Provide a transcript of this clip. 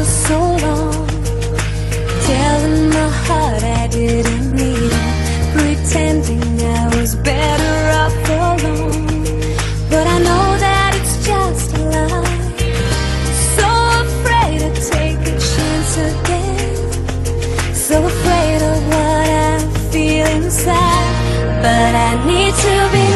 for so long, telling my heart I didn't need it, pretending I was better off alone. But I know that it's just a lie, so afraid to take a chance again, so afraid of what I feel inside. But I need to be